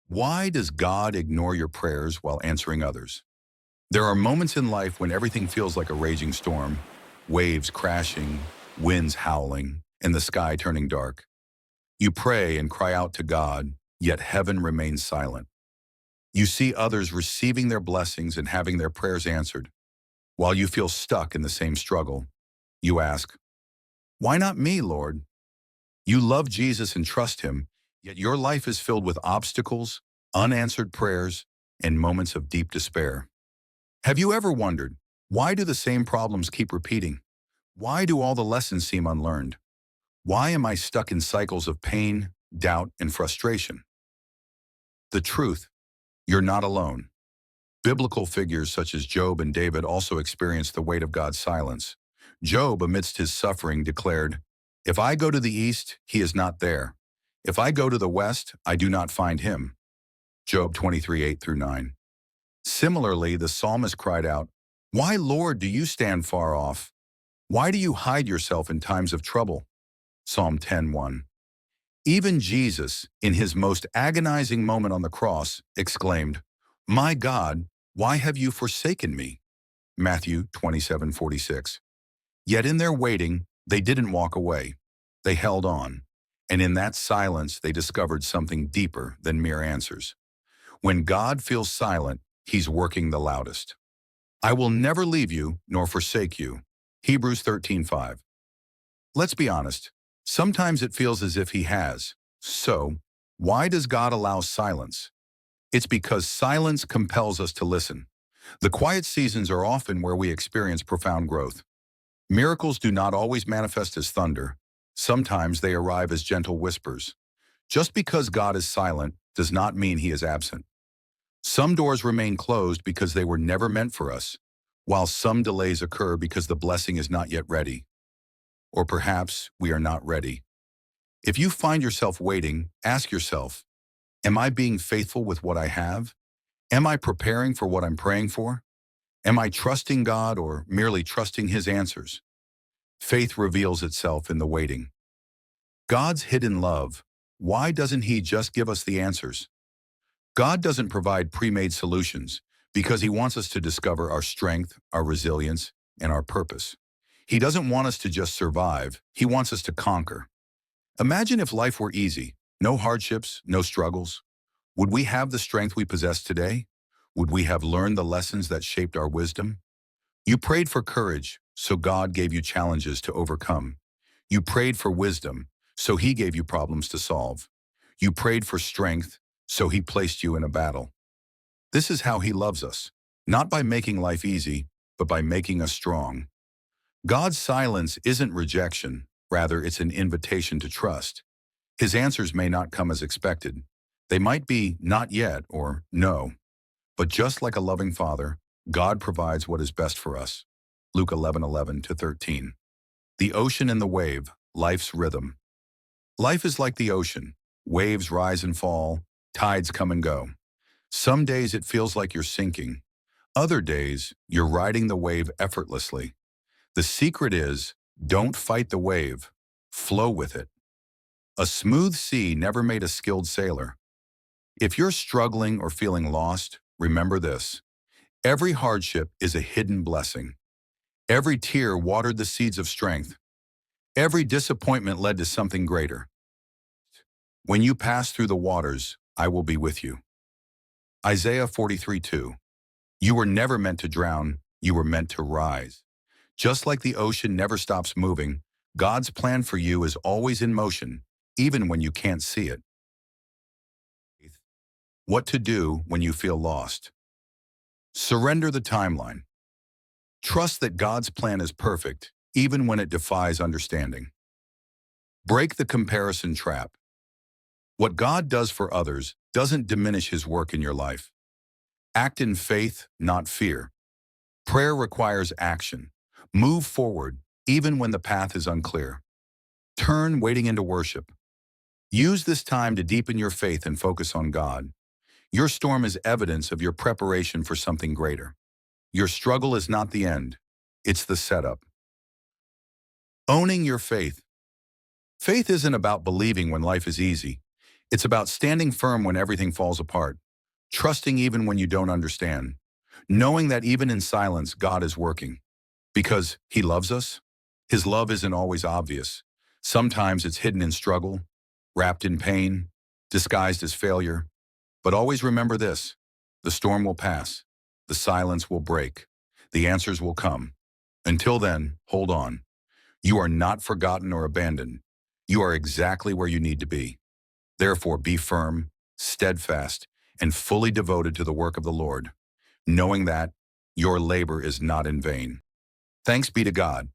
Why does God ignore your prayers while answering others? There are moments in life when everything feels like a raging storm, waves crashing, winds howling, and the sky turning dark. You pray and cry out to God, yet heaven remains silent. You see others receiving their blessings and having their prayers answered, while you feel stuck in the same struggle. You ask, "Why not me, Lord?" You love Jesus and trust him, yet your life is filled with obstacles, unanswered prayers, and moments of deep despair. Have you ever wondered, why do the same problems keep repeating? Why do all the lessons seem unlearned? Why am I stuck in cycles of pain, doubt, and frustration? The truth, you're not alone. Biblical figures such as Job and David also experienced the weight of God's silence. Job, amidst his suffering, declared, "If I go to the east, he is not there. If I go to the west, I do not find him." Job 23, 8 through 9. Similarly, the psalmist cried out, "Why, Lord, do you stand far off? Why do you hide yourself in times of trouble?" Psalm 10:1. Even Jesus, in his most agonizing moment on the cross, exclaimed, "My God, why have you forsaken me?" Matthew 27:46. Yet in their waiting, they didn't walk away. They held on. And in that silence, they discovered something deeper than mere answers. When God feels silent, he's working the loudest. "I will never leave you nor forsake you." Hebrews 13:5. Let's be honest. Sometimes it feels as if he has. So, why does God allow silence? It's because silence compels us to listen. The quiet seasons are often where we experience profound growth. Miracles do not always manifest as thunder. Sometimes they arrive as gentle whispers. Just because God is silent does not mean he is absent. Some doors remain closed because they were never meant for us, while some delays occur because the blessing is not yet ready. Or perhaps we are not ready. If you find yourself waiting, ask yourself, am I being faithful with what I have? Am I preparing for what I'm praying for? Am I trusting God or merely trusting his answers? Faith reveals itself in the waiting. God's hidden love. Why doesn't he just give us the answers? God doesn't provide pre-made solutions because he wants us to discover our strength, our resilience, and our purpose. He doesn't want us to just survive. He wants us to conquer. Imagine if life were easy, no hardships, no struggles. Would we have the strength we possess today? Would we have learned the lessons that shaped our wisdom? You prayed for courage, so God gave you challenges to overcome. You prayed for wisdom, so he gave you problems to solve. You prayed for strength, so he placed you in a battle. This is how he loves us, not by making life easy, but by making us strong. God's silence isn't rejection, rather it's an invitation to trust. His answers may not come as expected. They might be not yet or no. But just like a loving father, God provides what is best for us. Luke 11:11-13. The ocean and the wave, life's rhythm. Life is like the ocean. Waves rise and fall, tides come and go. Some days it feels like you're sinking. Other days, you're riding the wave effortlessly. The secret is, don't fight the wave, flow with it. A smooth sea never made a skilled sailor. If you're struggling or feeling lost, remember this. Every hardship is a hidden blessing. Every tear watered the seeds of strength. Every disappointment led to something greater. When you pass through the waters, I will be with you. Isaiah 43:2. You were never meant to drown, you were meant to rise. Just like the ocean never stops moving, God's plan for you is always in motion, even when you can't see it. What to do when you feel lost. Surrender the timeline. Trust that God's plan is perfect, even when it defies understanding. Break the comparison trap. What God does for others doesn't diminish his work in your life. Act in faith, not fear. Prayer requires action. Move forward, even when the path is unclear. Turn waiting into worship. Use this time to deepen your faith and focus on God. Your storm is evidence of your preparation for something greater. Your struggle is not the end. It's the setup. Owning your faith. Faith isn't about believing when life is easy. It's about standing firm when everything falls apart, trusting even when you don't understand, knowing that even in silence, God is working. Because He loves us, His love isn't always obvious. Sometimes it's hidden in struggle, wrapped in pain, disguised as failure. But always remember this: the storm will pass, the silence will break, the answers will come. Until then, hold on. You are not forgotten or abandoned. You are exactly where you need to be. Therefore, be firm, steadfast, and fully devoted to the work of the Lord, knowing that your labor is not in vain. Thanks be to God.